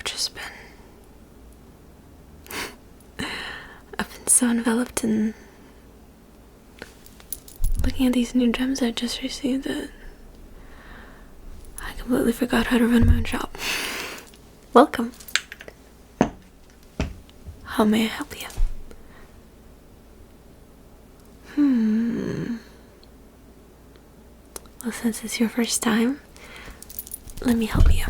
just been I've been so enveloped in looking at these new gems I just received that I completely forgot how to run my own shop. Welcome. How may I help you? Well, since it's your first time, let me help you.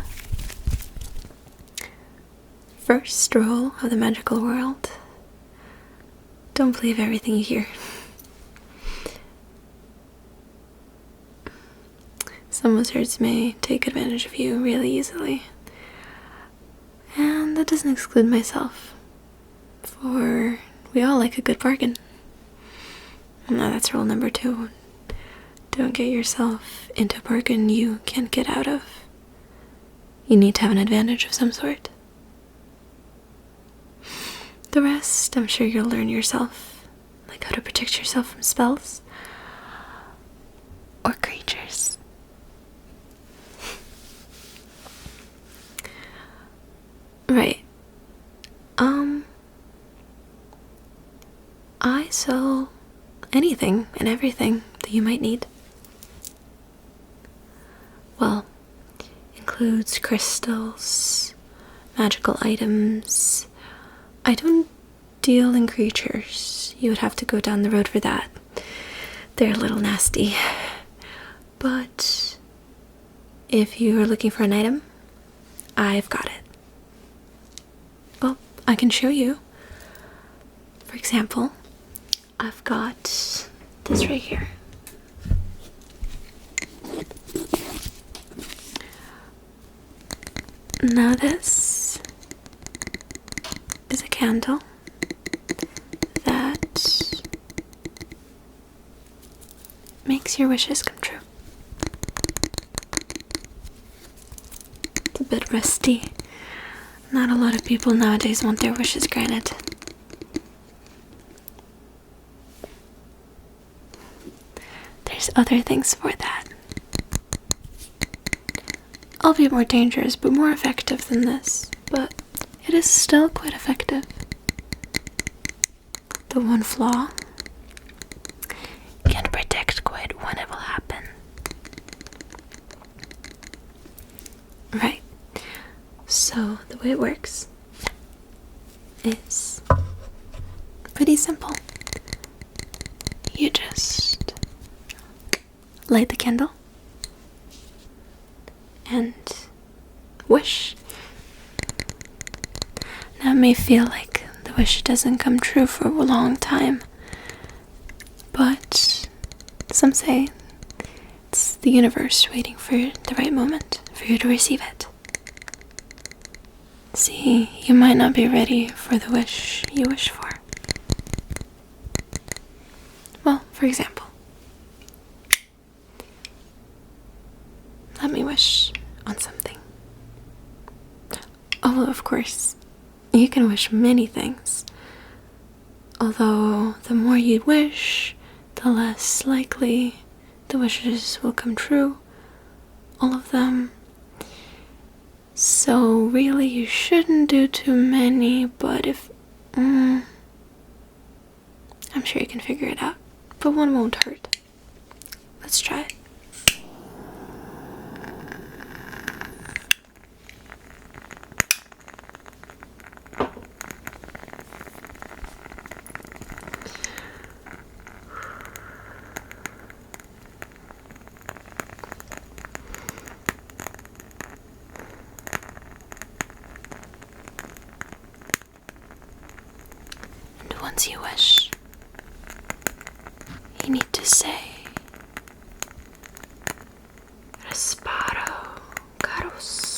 First rule of the magical world: don't believe everything you hear. Some wizards may take advantage of you really easily, and that doesn't exclude myself, for we all like a good bargain. Now that's rule number 2. Don't get yourself into a bargain you can't get out of. You need to have an advantage of some sort. The rest, I'm sure you'll learn yourself, like how to protect yourself from spells or creatures. Right. I sell anything and everything that you might need. Well, includes crystals, magical items. I don't deal in creatures. You would have to go down the road for that. They're a little nasty. But if you are looking for an item, I've got it. Well, I can show you. For example, I've got this right here. Now this is a candle that makes your wishes come true. It's a bit rusty. Not a lot of people nowadays want their wishes granted. There's other things for that. Albeit more dangerous, but more effective than this. But it is still quite effective. The one flaw: can't predict quite when it will happen. Right. So the way it works is pretty simple. You just light the candle and wish. Now it may feel like the wish doesn't come true for a long time, but some say it's the universe waiting for the right moment for you to receive it. See, you might not be ready for the wish you wish for. Well, for example, let me wish on something. Oh, of course, you can wish many things. Although the more you wish, the less likely the wishes will come true. All of them. So really you shouldn't do too many, but if... I'm sure you can figure it out. But one won't hurt. Let's try it. Once you wish, you need to say, Resparo, caros.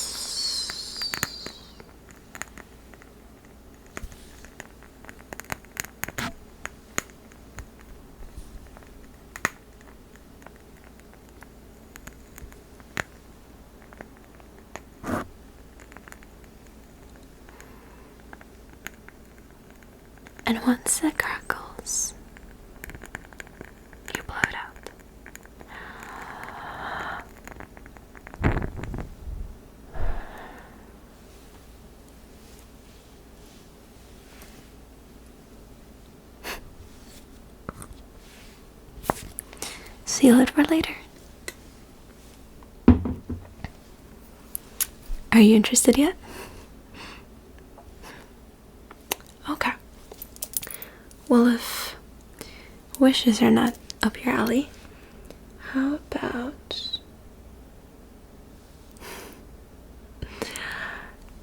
And once it crackles, you blow it out. conceal it for later. Are you interested yet? Okay. Well, if wishes are not up your alley, how about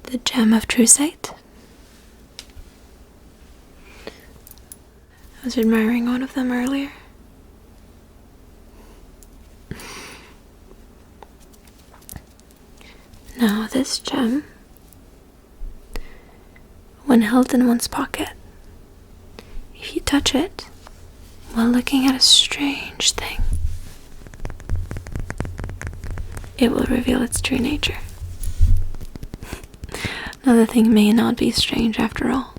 the gem of true sight? I was admiring one of them earlier. Now, this gem, when held in one's pocket, if you touch it while looking at a strange thing, it will reveal its true nature. Now, the thing may not be strange after all,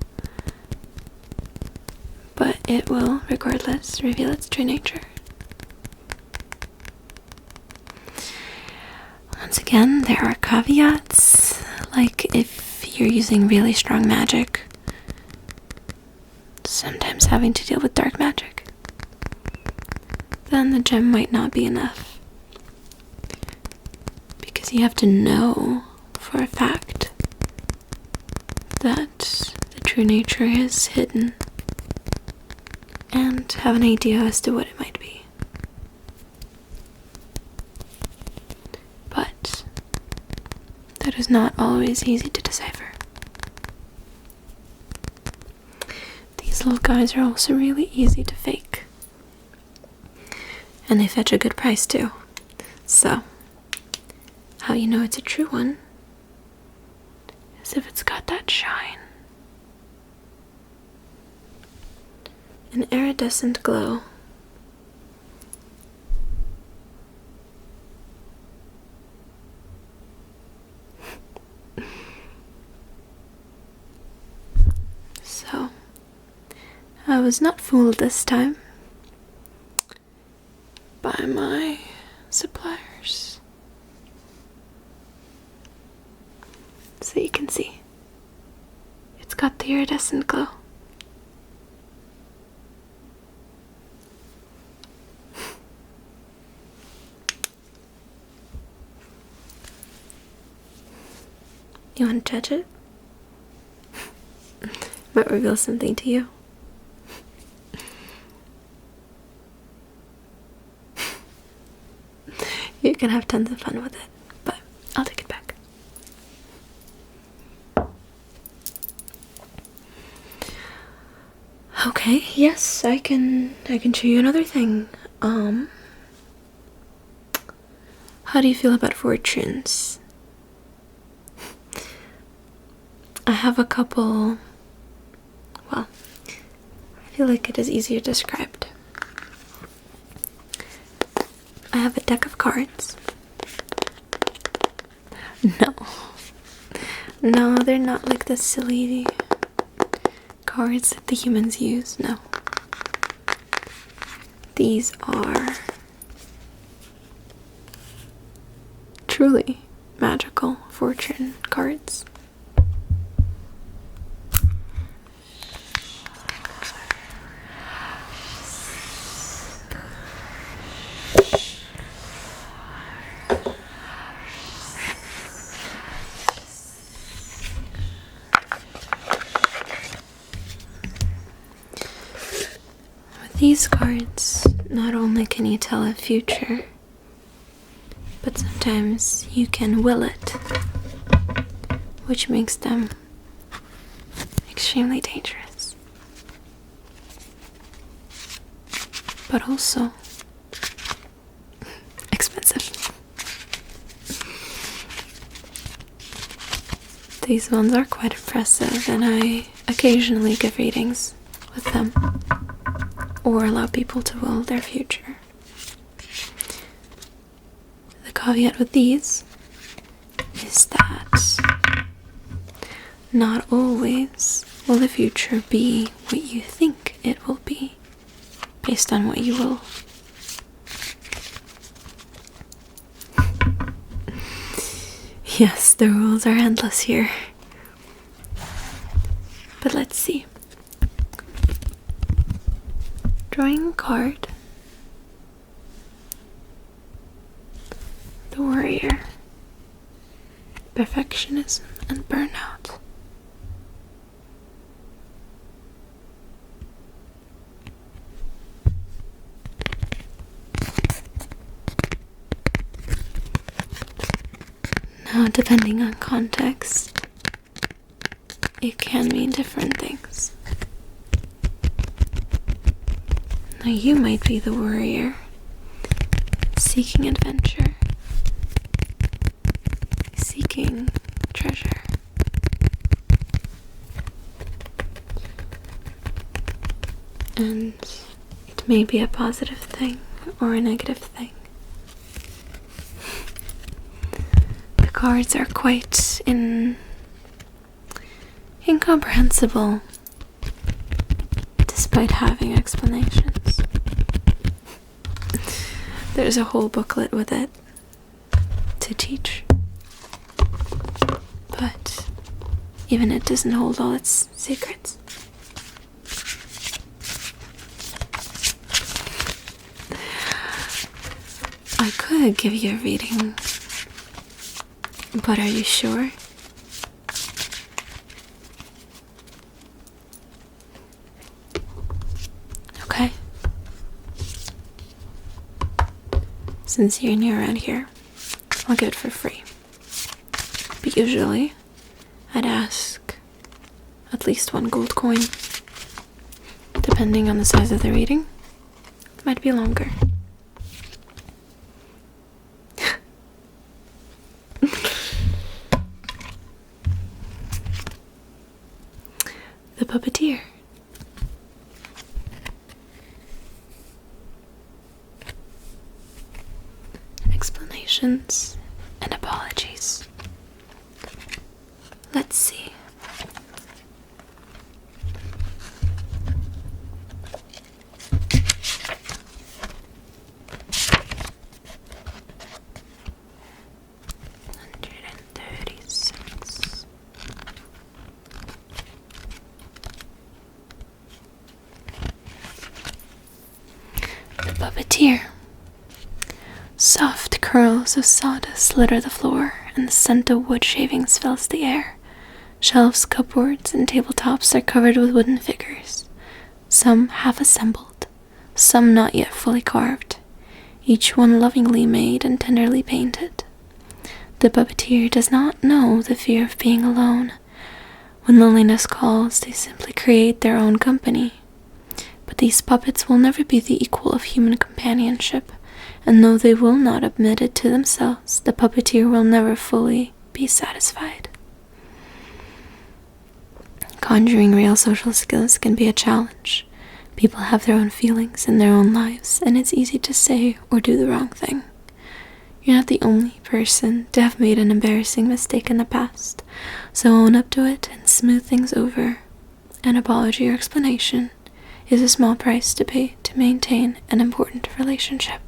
but it will, regardless, reveal its true nature. Once again, there are caveats, like if you're using really strong magic, sometimes having to deal with dark magic, then the gem might not be enough. Because you have to know for a fact that the true nature is hidden and have an idea as to what it might be. But that is not always easy to decipher. These little guys are also really easy to fake. And they fetch a good price too. So, how you know it's a true one is if it's got that shine. An iridescent glow. So, I was not fooled this time by my suppliers. So you can see, it's got the iridescent glow. You want to touch it? Might reveal something to you. You can have tons of fun with it, but I'll take it back. Okay, yes, I can show you another thing. How do you feel about fortunes? I have a couple, well, I feel like it is easier described. I have a deck of cards. No, they're not like the silly cards that the humans use, no. These are truly magical fortune cards. These cards, not only can you tell a future, but sometimes you can will it, which makes them extremely dangerous. But also expensive. These ones are quite impressive, and I occasionally give readings with them, or allow people to will their future. The caveat with these is that not always will the future be what you think it will be, based on what you will. Yes, the rules are endless here. But let's see. Drawing a card warrior, perfectionism, and burnout. Now, depending on context, it can mean different things. Now, you might be the warrior, seeking adventure, seeking treasure. And it may be a positive thing or a negative thing. The cards are quite incomprehensible, despite having explanations. There's a whole booklet with it to teach, but even it doesn't hold all its secrets. I could give you a reading, but are you sure? Okay. Since you're new around here, I'll give it for free. But usually, I'd ask at least 1 gold coin. Depending on the size of the reading, it might be longer. The Puppeteer. Explanations and apologies. Let's see. Puppeteer. Soft curls of sawdust litter the floor, and the scent of wood shavings fills the air. Shelves, cupboards, and tabletops are covered with wooden figures, some half assembled, some not yet fully carved, each one lovingly made and tenderly painted. The puppeteer does not know the fear of being alone. When loneliness calls, they simply create their own company. But these puppets will never be the equal of human companionship, and though they will not admit it to themselves, the puppeteer will never fully be satisfied. Conjuring real social skills can be a challenge. People have their own feelings and their own lives, and it's easy to say or do the wrong thing. You're not the only person to have made an embarrassing mistake in the past, so own up to it and smooth things over. An apology or explanation is a small price to pay to maintain an important relationship.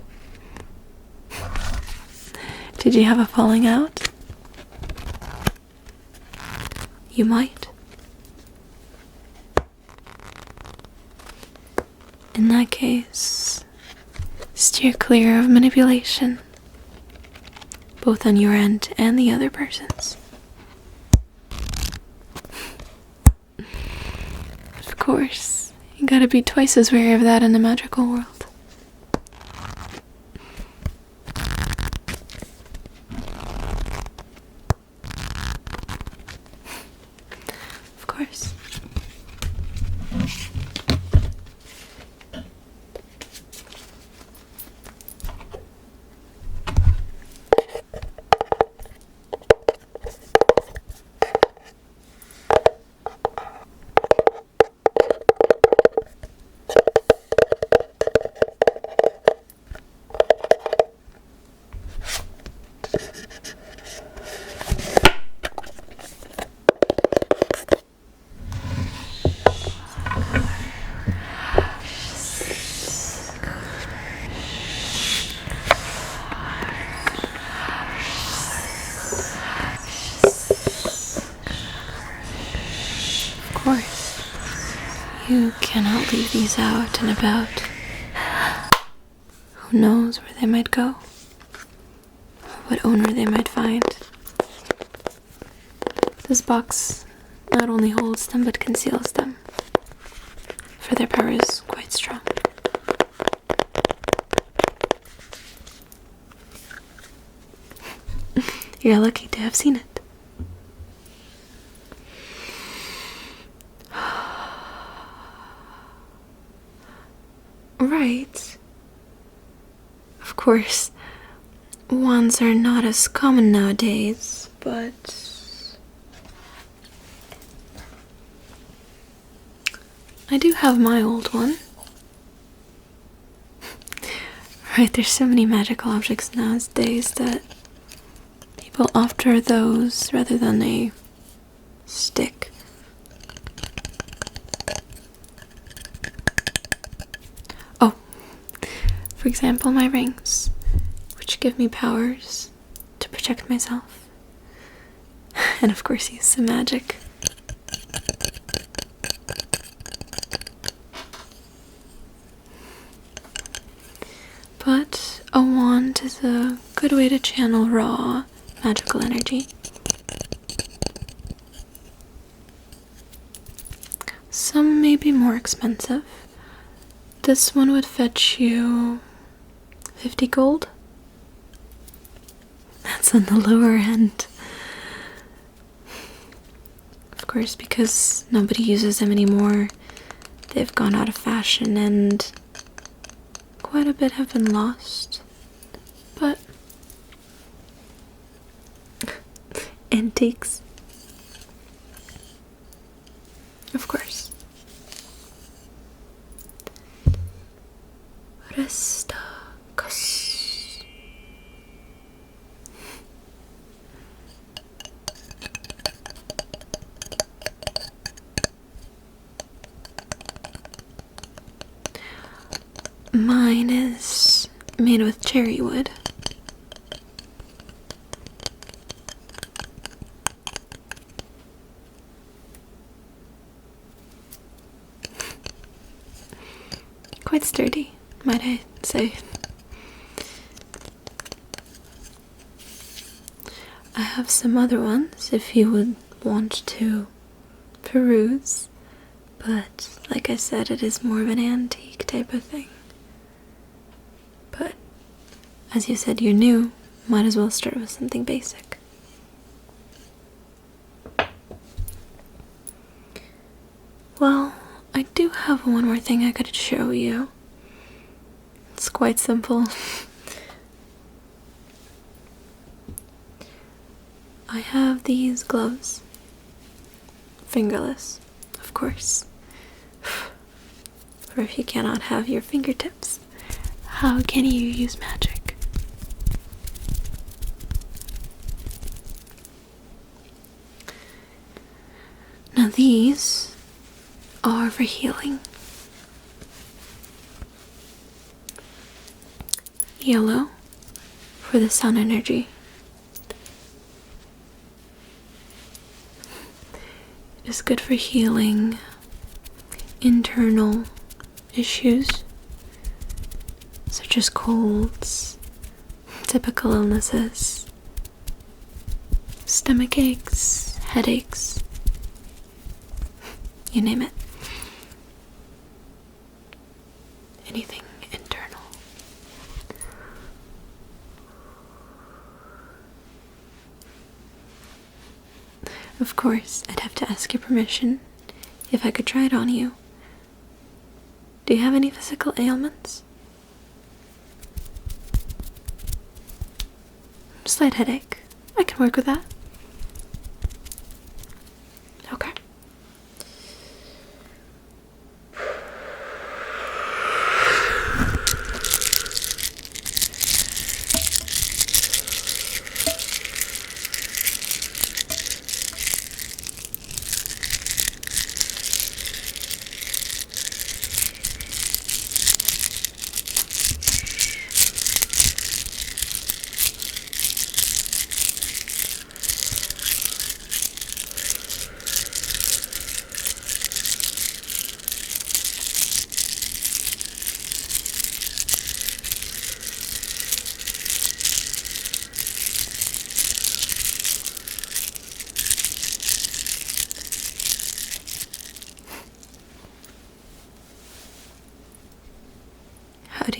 Did you have a falling out? You might. In that case, steer clear of manipulation, both on your end and the other person's. Of course, you gotta be twice as wary of that in the magical world. Of course. Of course, you cannot leave these out and about. Who knows where they might go, or what owner they might find. This box not only holds them but conceals them, for their power is quite strong. You're lucky to have seen it. Right. Of course, wands are not as common nowadays, but I do have my old one. Right, there's so many magical objects nowadays that people opt for those rather than a stick. Oh, for example, my rings, which give me powers to protect myself. And of course, use some magic. But a wand is a good way to channel raw magical energy. Some may be more expensive. This one would fetch you 50 gold. That's on the lower end. Of course, because nobody uses them anymore, they've gone out of fashion and quite a bit have been lost. But antiques, of course. Restakos. Mine is made with cherry wood. Quite sturdy, might I say. I have some other ones if you would want to peruse, but like I said, it is more of an antique type of thing. But as you said you're new, might as well start with something basic. Well, I do have one more thing I could show you. It's quite simple. I have these gloves. Fingerless, of course. For if you cannot have your fingertips, how can you use magic? Now these are for healing. Yellow for the sun energy. It is good for healing internal issues such as colds, typical illnesses, stomach aches, headaches, you name it. Anything internal. Of course, I'd have to ask your permission if I could try it on you. Do you have any physical ailments? Slight headache. I can work with that. Okay.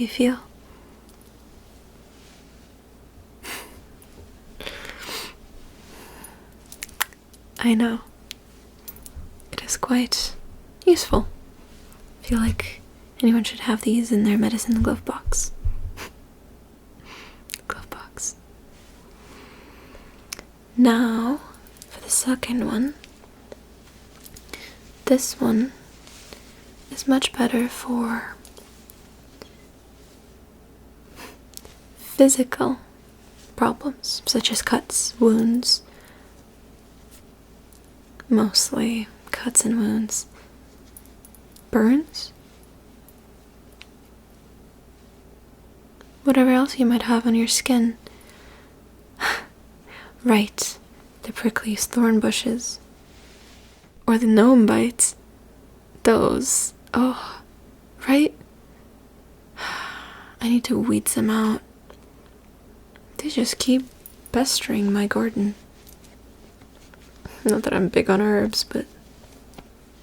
you feel? I know. It is quite useful. I feel like anyone should have these in their medicine glove box. Glove box. Now, for the second one. This one is much better for physical problems, such as cuts, wounds. Mostly cuts and wounds. Burns? Whatever else you might have on your skin. Right, the prickly thorn bushes. Or the gnome bites. Those. Oh, right? I need to weed some out. They just keep pestering my garden. Not that I'm big on herbs, but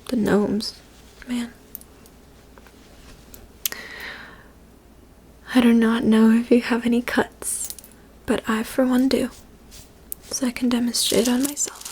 the gnomes, man. I do not know if you have any cuts, but I for one do. So I can demonstrate on myself.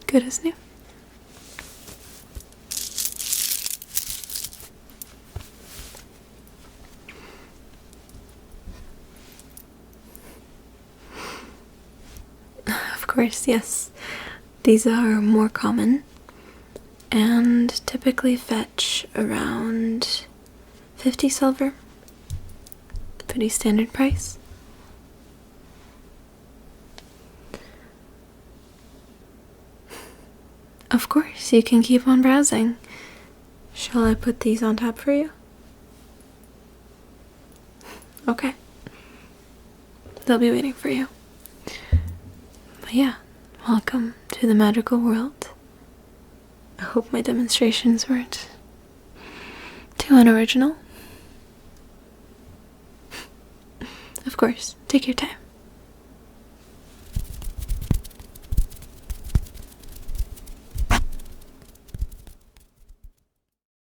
Good as new. Of course, yes. These are more common and typically fetch around 50 silver. Pretty standard price. Of course, you can keep on browsing. Shall I put these on top for you? Okay. They'll be waiting for you. But yeah, welcome to the magical world. I hope my demonstrations weren't too unoriginal. Of course, take your time.